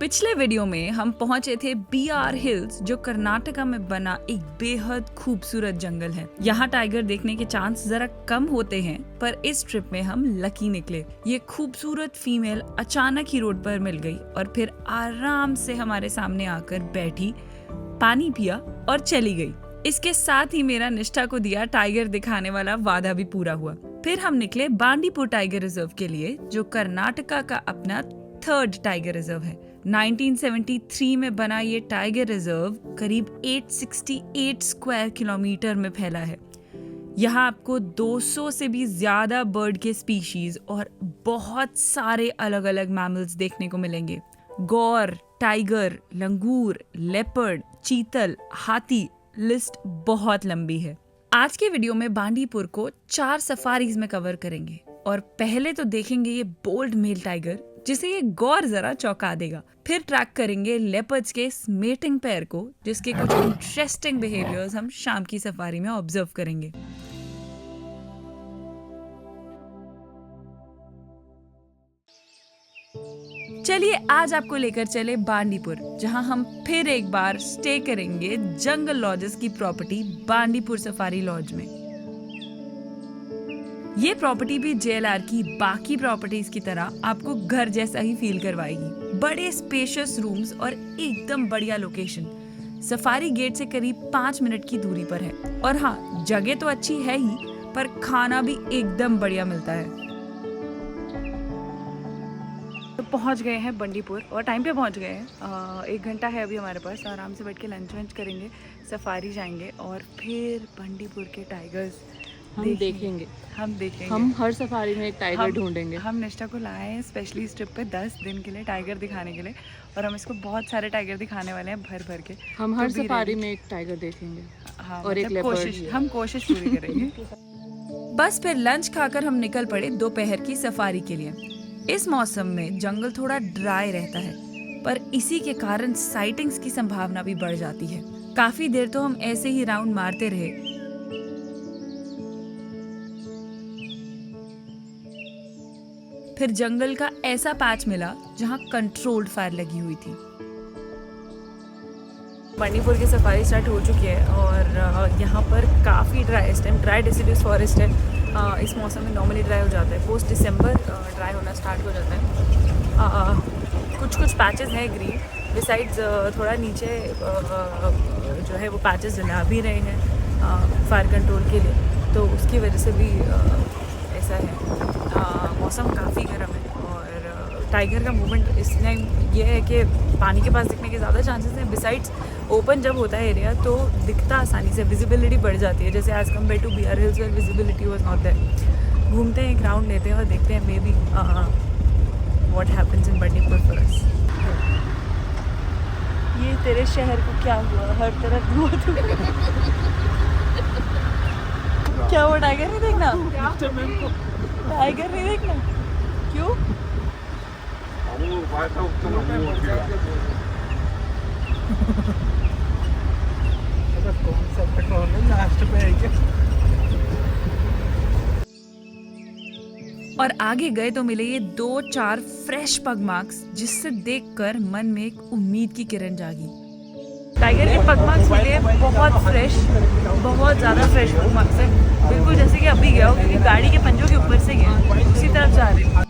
पिछले वीडियो में हम पहुंचे थे BR हिल्स, जो कर्नाटका में बना एक बेहद खूबसूरत जंगल है। यहाँ टाइगर देखने के चांस जरा कम होते हैं, पर इस ट्रिप में हम लकी निकले। ये खूबसूरत फीमेल अचानक ही रोड पर मिल गई और फिर आराम से हमारे सामने आकर बैठी, पानी पिया और चली गई। इसके साथ ही मेरा निष्ठा को दिया टाइगर दिखाने वाला वादा भी पूरा हुआ। फिर हम निकले बांडीपुर टाइगर रिजर्व के लिए, जो कर्नाटका का अपना 3rd टाइगर रिजर्व है। 1973 में बना ये टाइगर रिजर्व करीब 868 स्क्वायर किलोमीटर में फैला है। यहाँ आपको 200 से भी ज्यादा बर्ड के स्पीशीज और बहुत सारे अलग अलग मैमल्स देखने को मिलेंगे। गौर, टाइगर, लंगूर, लेपर्ड, चीतल, हाथी, लिस्ट बहुत लंबी है। आज के वीडियो में बांडीपुर को 4 सफारीज में कवर करेंगे और पहले तो देखेंगे ये बोल्ड मेल टाइगर, जिसे ये गौर जरा चौंका देगा। फिर ट्रैक करेंगे लेपर्ड्स के मेटिंग पेयर को, जिसके कुछ इंटरेस्टिंग बिहेवियर्स हम शाम की सफारी में ऑब्जर्व करेंगे। चलिए आज आपको लेकर चले बांडीपुर, जहां हम फिर एक बार स्टे करेंगे जंगल लॉजेस की प्रॉपर्टी बांडीपुर सफारी लॉज में। ये प्रॉपर्टी भी JLR की बाकी प्रॉपर्टीज की तरह आपको घर जैसा ही फील करवाएगी। बड़े स्पेशियस रूम्स और एकदम बढ़िया लोकेशन। सफारी गेट से करीब 5 मिनट की दूरी पर है। और हाँ, जगह तो अच्छी है ही, पर खाना भी एकदम बढ़िया मिलता है। तो पहुंच गए हैं बंडीपुर और टाइम पे पहुंच गए हैं। 1 घंटा है अभी हमारे पास। आराम से बैठ के लंच वंच करेंगे, सफारी जाएंगे और फिर बंडीपुर के टाइगर्स हम देखेंगे। हम हर सफारी में एक टाइगर ढूंढेंगे। हम निष्ठा को लाए हैं स्पेशली इस ट्रिप पे 10 दिन के लिए टाइगर दिखाने के लिए, और हम इसको बहुत सारे टाइगर दिखाने वाले हैं भर भर के। हम हर सफारी में एक टाइगर देखेंगे। हाँ, और एक लेपर्ड। हम कोशिश पूरी करेंगे। बस फिर लंच खाकर हम निकल पड़े दोपहर की सफारी के लिए। इस मौसम में जंगल थोड़ा ड्राई रहता है, पर इसी के कारण साइटिंग्स की संभावना भी बढ़ जाती है। काफी देर तो हम ऐसे ही राउंड मारते रहे। फिर जंगल का ऐसा पैच मिला जहां कंट्रोल्ड फायर लगी हुई थी। बंडीपुर की सफारी स्टार्ट हो चुकी है और यहाँ पर काफ़ी ड्राई डिसिड्यूस फॉरेस्ट है। इस मौसम में नॉर्मली ड्राई हो जाता है, पोस्ट दिसंबर ड्राई होना स्टार्ट हो जाता है। कुछ पैचेस हैं ग्रीन, बिसाइड्स थोड़ा नीचे जो है वो पैचेस जला भी रहे हैं फायर कंट्रोल के लिए, तो उसकी वजह से भी ऐसा है। मौसम काफ़ी गर्म है और टाइगर का मूवमेंट इस टाइम ये है कि पानी के पास दिखने के ज़्यादा चांसेस हैं। बिसाइड्स ओपन जब होता है एरिया तो दिखता आसानी से, विजिबिलिटी बढ़ जाती है, जैसे as compared to BR hills where visibility was not there. घूमते हैं, एक राउंड लेते हैं और देखते हैं maybe what happens in Bandipur for us. ये तेरे शहर को क्या हुआ, हर तरफ धुआं। क्या वो टाइगर नहीं देखना? टाइगर नहीं देखना क्यों? और आगे गए तो मिले ये 2-4 फ्रेश पग मार्क्स, जिससे देखकर मन में एक उम्मीद की किरण जागी। टाइगर के पग मार्क्स मिले बहुत फ्रेश, बहुत ज़्यादा फ्रेश पग मार्क्स है, बिल्कुल जैसे कि अभी गया हो, क्योंकि गाड़ी के पंजों के ऊपर से गए, उसी तरफ जा रहे हैं।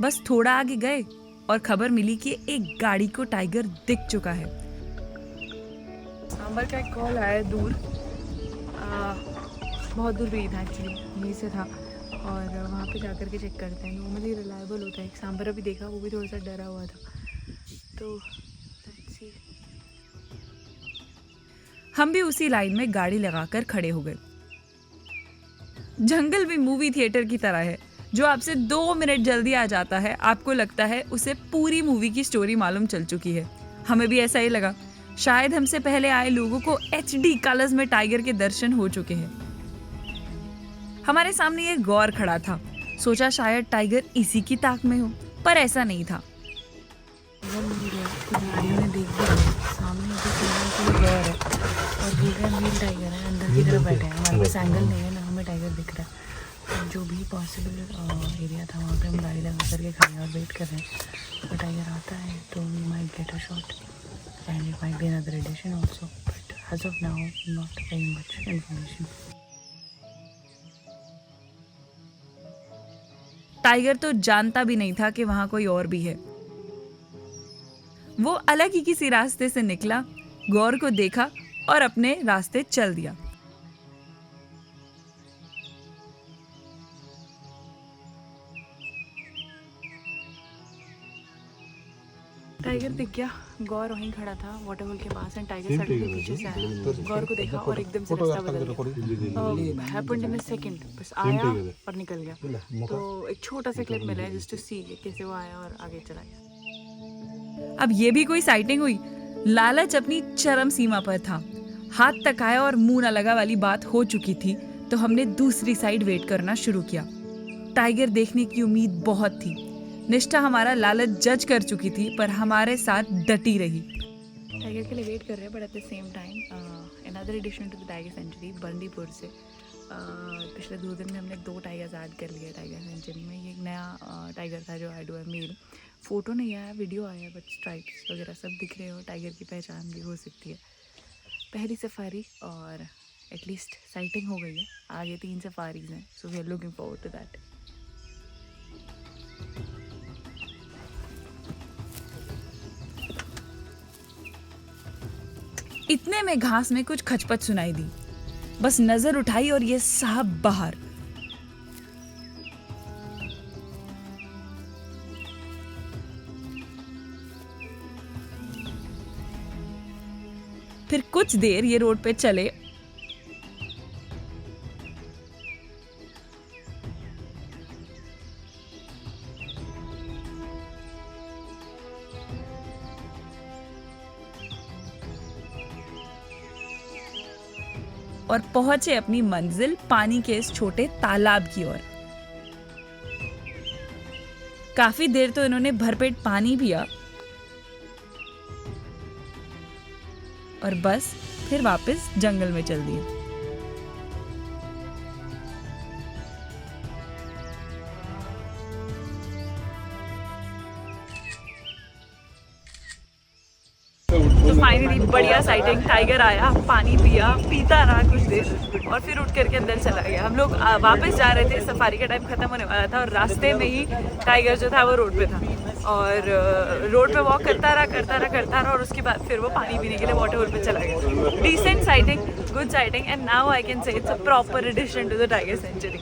बस थोड़ा आगे गए और खबर मिली कि एक गाड़ी को टाइगर दिख चुका है। सांबर का एक कॉल आया दूर, बहुत दूर भी था एक्चुअली, यहीं से था, और वहाँ पे जाकर के चेक करते हैं। नॉर्मली रिलायबल होता है। एक सांबर अभी देखा, वो भी थोड़ा सा डरा हुआ था। तो हम भी उसी लाइन में गाड़ी लगाकर खड़े हो गए। जंगल भी मूवी थिएटर की तरह है, जो आपसे 2 मिनट जल्दी आ जाता है, आपको लगता है उसे पूरी मूवी की स्टोरी मालूम चल चुकी है। हमें भी ऐसा ही लगा। शायद हमसे पहले आए लोगों को HD कलर्स में टाइगर के दर्शन हो चुके हैं। हमारे सामने ये गौर खड़ा था, सोचा शायद टाइगर इसी की ताक में हो, पर ऐसा नहीं था। सामने गौर है। और बोल व्हील टाइगर है, अंदर की तरफ बैठे हैं, हमारे पास एंगल नहीं है ना, हमें टाइगर दिख रहा है। तो जो भी पॉसिबल एरिया था वहाँ पे हम गाड़ी लगा करके खड़े हैं और वेट कर रहे हैं। अगर टाइगर आता है तो we might get a shot and it might be another addition also, but as of now not very much information. Tiger तो जानता भी नहीं था कि वहां कोई और भी है। वो अलग ही किसी रास्ते से निकला, गौर को देखा और अपने रास्ते चल दिया। टाइगर दिख गया, गौर वहीं खड़ा था वाटरफॉल के पास एंड टाइगर सडनली पीछे से आया, गौर को देखा और एकदम से रास्ता बदल गया। हैपेंड इन अ सेकंड, बस आया और निकल गया। तो एक छोटा सा क्लिप मिला है जस्ट टू सी कैसे वो आया और आगे चला गया। अब ये भी कोई साइटिंग हुई? लालच अपनी चरम सीमा पर था। हाथ तक आया और मुंह न लगा वाली बात हो चुकी थी, तो हमने दूसरी साइड वेट करना शुरू किया। टाइगर देखने की उम्मीद बहुत थी। निष्ठा हमारा लालच जज कर चुकी थी, पर हमारे साथ डटी रही। टाइगर के लिए वेट कर रहे हैं, but at the same time another addition to the tiger sanctuary Bandipur से पिछले 2 दिन में हमने 2 टाइगर्स ऐड कर लिए टाइगर सेंचुरी में। ये एक नया टाइगर था जो ऐड हुआ है, मेल। फ़ोटो नहीं आया, वीडियो आया, बट स्ट्राइप्स वगैरह सब दिख रहे हो। टाइगर की पहचान भी हो सकती है। पहली सफारी और एटलीस्ट साइटिंग हो गई है। आगे 3 सफारीज हैं, so we are looking forward to that. इतने में घास में कुछ खचपच सुनाई दी। बस नजर उठाई और ये साहब बाहर। फिर कुछ देर ये रोड पे चले और पहुंचे अपनी मंजिल, पानी के इस छोटे तालाब की ओर। काफी देर तो इन्होंने भरपेट पानी पिया और बस फिर वापस जंगल में चल दिए। तो फाइनली बढ़िया साइटिंग। टाइगर आया, पानी पिया, पीता रहा कुछ देर और फिर उठ करके अंदर चला गया। हम लोग वापस जा रहे थे, सफारी का टाइम खत्म होने वाला था और रास्ते में ही टाइगर जो था वो रोड पे था और रोड पे वॉक करता रहा और उसके बाद फिर वो पानी पीने के लिए वाटर होल पे चला गया। Decent sighting, good sighting and now I can say it's a proper addition to the tiger sanctuary.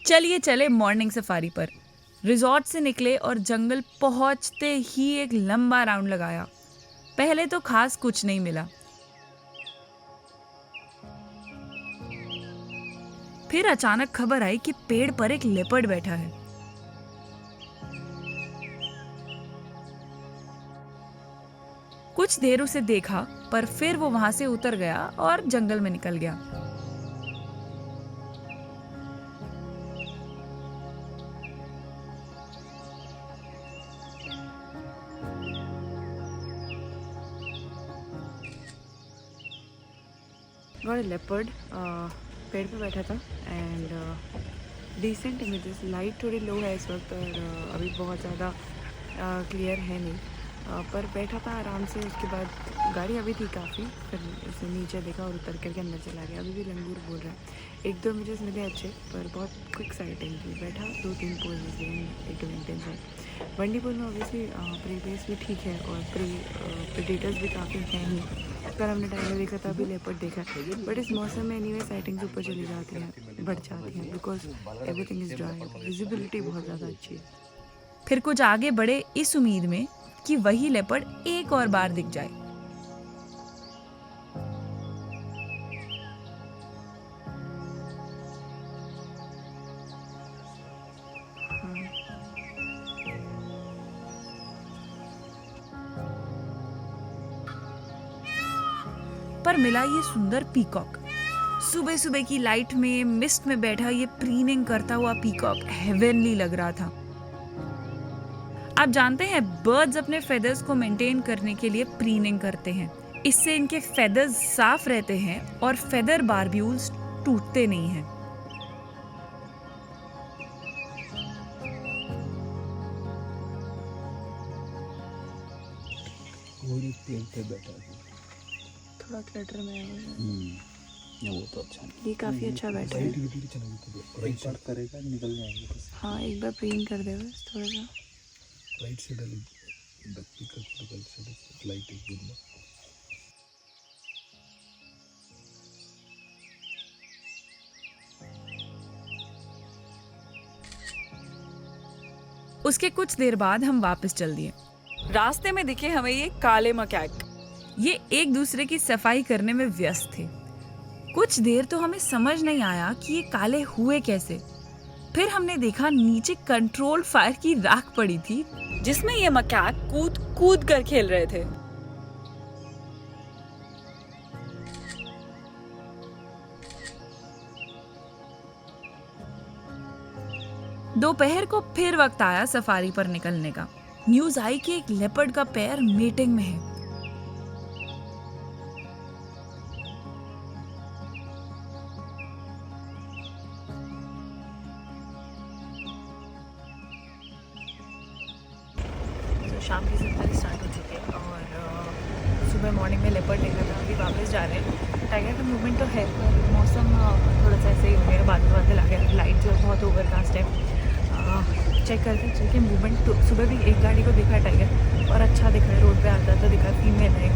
चलिए चले मॉर्निंग सफारी पर। रिजॉर्ट से निकले और जंगल पहुंचते ही एक लंबा राउंड लगाया। पहले तो खास कुछ नहीं मिला, फिर अचानक खबर आई कि पेड़ पर एक लेपर्ड बैठा है। कुछ देर उसे देखा, पर फिर वो वहां से उतर गया और जंगल में निकल गया। गॉट अ लेपर्ड, पेड़ पे बैठा था एंड डिसेंट इमेजेस। लाइट थोड़ी लो है इस वक्त और अभी बहुत ज़्यादा क्लियर है नहीं, पर बैठा था आराम से। उसके बाद गाड़ी अभी थी काफ़ी, फिर उसे नीचे देखा और उतर करके अंदर चला गया। अभी भी लंगूर बोल रहा है। 1-2 इमेजेस मिले अच्छे, पर बहुत क्विक साइटिंग थी। बैठा 2-3 पोजेस लिए, एक इंटेंस है। बंडीपुर में ऑब्वियसली प्री बेस भी ठीक है और प्रेडेटर्स भी काफ़ी हैं ही। पर हमने टाइगर देखा था, अभी लेपर्ड देखा, बट इस मौसम में एनीवे साइटिंग्स ऊपर चली जाती हैं, बढ़ जाती हैं, because everything is dry, visibility बहुत ज़्यादा अच्छी है। फिर कुछ आगे बढ़े इस उम्मीद में कि वही लेपर्ड एक और बार दिख जाए। पर मिला ये सुंदर पीकॉक। सुबह सुबह की लाइट में मिस्ट में बैठा ये प्रीनिंग करता हुआ पीकॉक हेवनली लग रहा था। आप जानते हैं बर्ड्स अपने फेदर्स को मेंटेन करने के लिए प्रीनिंग करते हैं। इससे इनके फेदर्स साफ रहते हैं और फेदर बारब्यूल्स टूटते नहीं हैं। और एक पेड़ पे बैठा था। थोड़ा क्लटर में है वो तो अच्छा नहीं। ये काफ़ी अच्छा बैठा है। राइट साइड करेगा निकल जाएंगे बस। हाँ, एक बार प्रीन कर दे बस थोड़ा सा। राइट साइड वाली बत्ती का राइट साइड लाइट एक दिन में। उसके कुछ देर बाद हम वापस चल दिए। रास्ते में दिखे हमें ये काले मकैक। ये एक दूसरे की सफाई करने में व्यस्त थे। कुछ देर तो हमें समझ नहीं आया कि ये काले हुए कैसे। फिर हमने देखा नीचे कंट्रोल फायर की राख पड़ी थी जिसमें ये मकैक कूद कूद कर खेल रहे थे। दोपहर को फिर वक्त आया सफारी पर निकलने का। न्यूज आई कि एक लेपर्ड का पैर मीटिंग में है। शाम की सफारी स्टार्ट हो चुकी है और सुबह मॉर्निंग में लेपर्ड देखा था। अभी वापस जा रहे हैं। टाइगर का मूवमेंट तो है पर मौसम थोड़ा सा ऐसे ही हो गया, बादल बादल आ गया, लाइट जो बहुत ओवरकास्ट है। चेक करते हैं, चल के मूवमेंट तो सुबह भी एक गाड़ी को देखा टाइगर और अच्छा दिखा है, रोड पे आता तो दिखा, फीमेल है।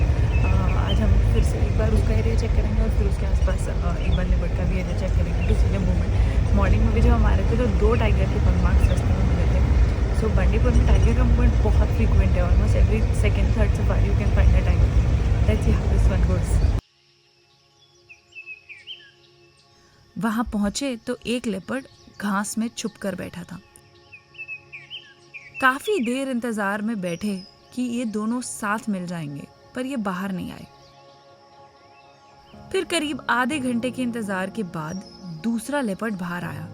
आज हम फिर से एक बार उसका एरिया चेक करेंगे और फिर उसके आसपास एक बार लेपर्ड का भी एरिया चेक करेंगे to see the movement. Morning में भी जब हम आ रहे थे तो 2 टाइगर के परमार्क्स रास्ते में मिले थे। सो बंडीपुर में टाइगर का मूवमेंट बहुत फ्रीक्वेंट है। Almost every second third safari you can find a tiger. Let's see how this one goes. वहां पहुंचे तो एक लेपर्ड घास में छुप कर बैठा था। काफी देर इंतजार में बैठे कि ये दोनों साथ मिल जाएंगे, पर ये बाहर नहीं आए। फिर करीब आधे घंटे के इंतजार के बाद दूसरा लेपर्ड बाहर आया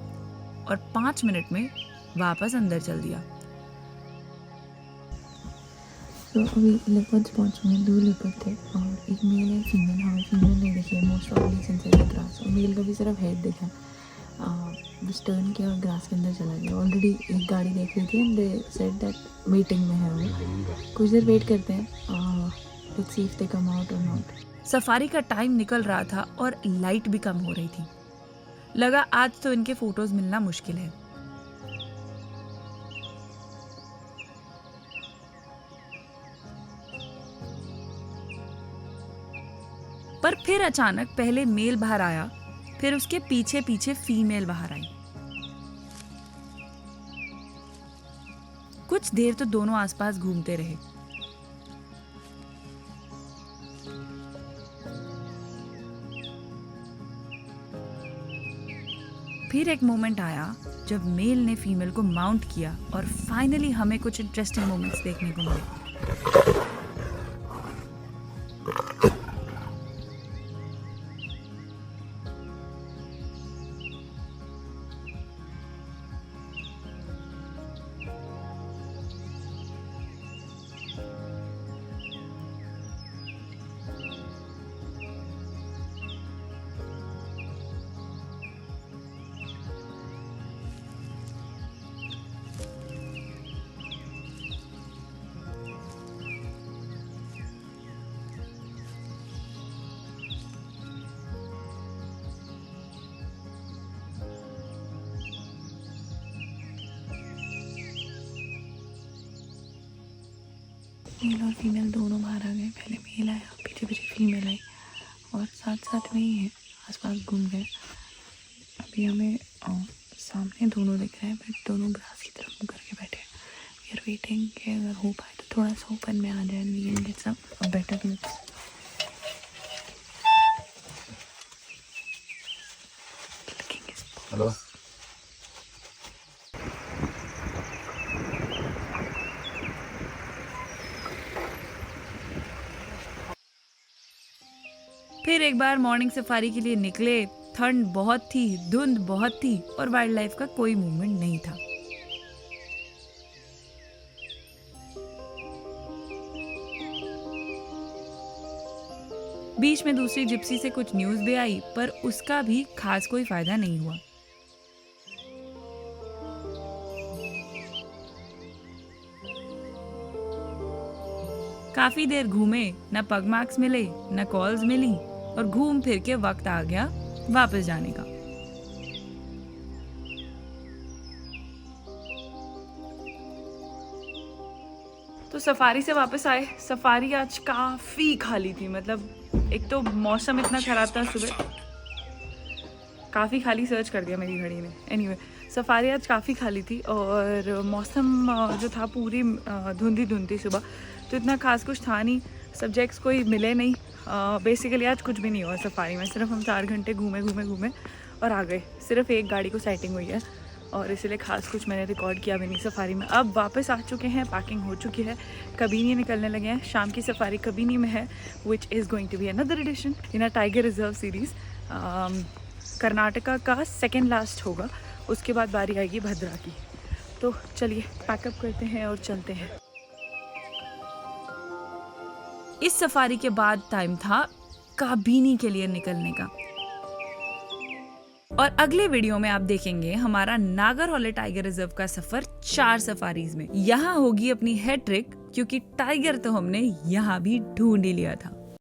और 5 मिनट में वापस अंदर चल दिया। तो अभी लेपर्ड्स पहुंच गए। 2 लेपर्ड थे और एक मेल है फीमेल। हमें फीमेल नहीं दिखी है मोस्ट ऑफली सिंस द ग्रास, और मेल का भी सिर्फ हेड दिखा। टर्न किया और ग्रास के अंदर चला गया। ऑलरेडी एक गाड़ी देख रही थी and they said that meeting में है वो। कुछ देर वेट करते हैं, let's see if they come out और नॉट। सफारी का टाइम निकल रहा था और लाइट भी कम हो रही थी। लगा आज तो इनके फोटोज मिलना मुश्किल है। पर फिर अचानक पहले मेल बाहर आया, फिर उसके पीछे पीछे फीमेल बाहर आई। कुछ देर तो दोनों आसपास घूमते रहे। फिर एक मोमेंट आया जब मेल ने फीमेल को माउंट किया और फाइनली हमें कुछ इंटरेस्टिंग मोमेंट्स देखने को मिले। मेल और फीमेल दोनों बाहर आ गए। पहले मेल आया, पीछे पीछे फीमेल आई और साथ साथ में ही है, आसपास घूम गए। अभी हमें सामने दोनों दिख रहे हैं बट दोनों ग्रास की तरफ मुँह करके बैठे हैं। वी आर वेटिंग कि अगर हो पाए तो थोड़ा सा ओपन में आ जाए, we can get some better views. Hello, फिर एक बार मॉर्निंग सफारी के लिए निकले। ठंड बहुत थी, धुंध बहुत थी और वाइल्ड लाइफ का कोई मूवमेंट नहीं था। बीच में दूसरी जिप्सी से कुछ न्यूज भी आई, पर उसका भी खास कोई फायदा नहीं हुआ। काफी देर घूमे, न पग मार्क्स मिले, न कॉल्स मिली, और घूम फिर के वक्त आ गया वापस जाने का। तो सफारी से वापस आए। सफारी आज काफ़ी खाली थी, मतलब एक तो मौसम इतना ख़राब था, सुबह काफ़ी खाली सर्च कर दिया मेरी घड़ी ने। एनीवे, सफारी आज काफ़ी खाली थी और मौसम जो था पूरी धुंधी धुंधी सुबह, तो इतना खास कुछ था नहीं, सब्जेक्ट्स कोई मिले नहीं। बेसिकली आज कुछ भी नहीं हुआ सफारी में, सिर्फ हम 4 घंटे घूमे और आ गए। सिर्फ एक गाड़ी को साइटिंग हुई है और इसलिए खास कुछ मैंने रिकॉर्ड किया भी नहीं सफारी में। अब वापस आ चुके हैं, पैकिंग हो चुकी है, कबीनी निकलने लगे हैं। शाम की सफारी कबीनी में है, which is going to be another addition in a tiger reserve series. Karnataka का सेकेंड लास्ट होगा, उसके बाद बारी आएगी भद्रा की। तो चलिए पैकअप करते हैं और चलते हैं। इस सफारी के बाद टाइम था काबिनी के लिए निकलने का, और अगले वीडियो में आप देखेंगे हमारा नागरहोले टाइगर रिजर्व का सफर 4 सफारीज में। यहाँ होगी अपनी हैट्रिक, क्योंकि टाइगर तो हमने यहाँ भी ढूंढ ही लिया था।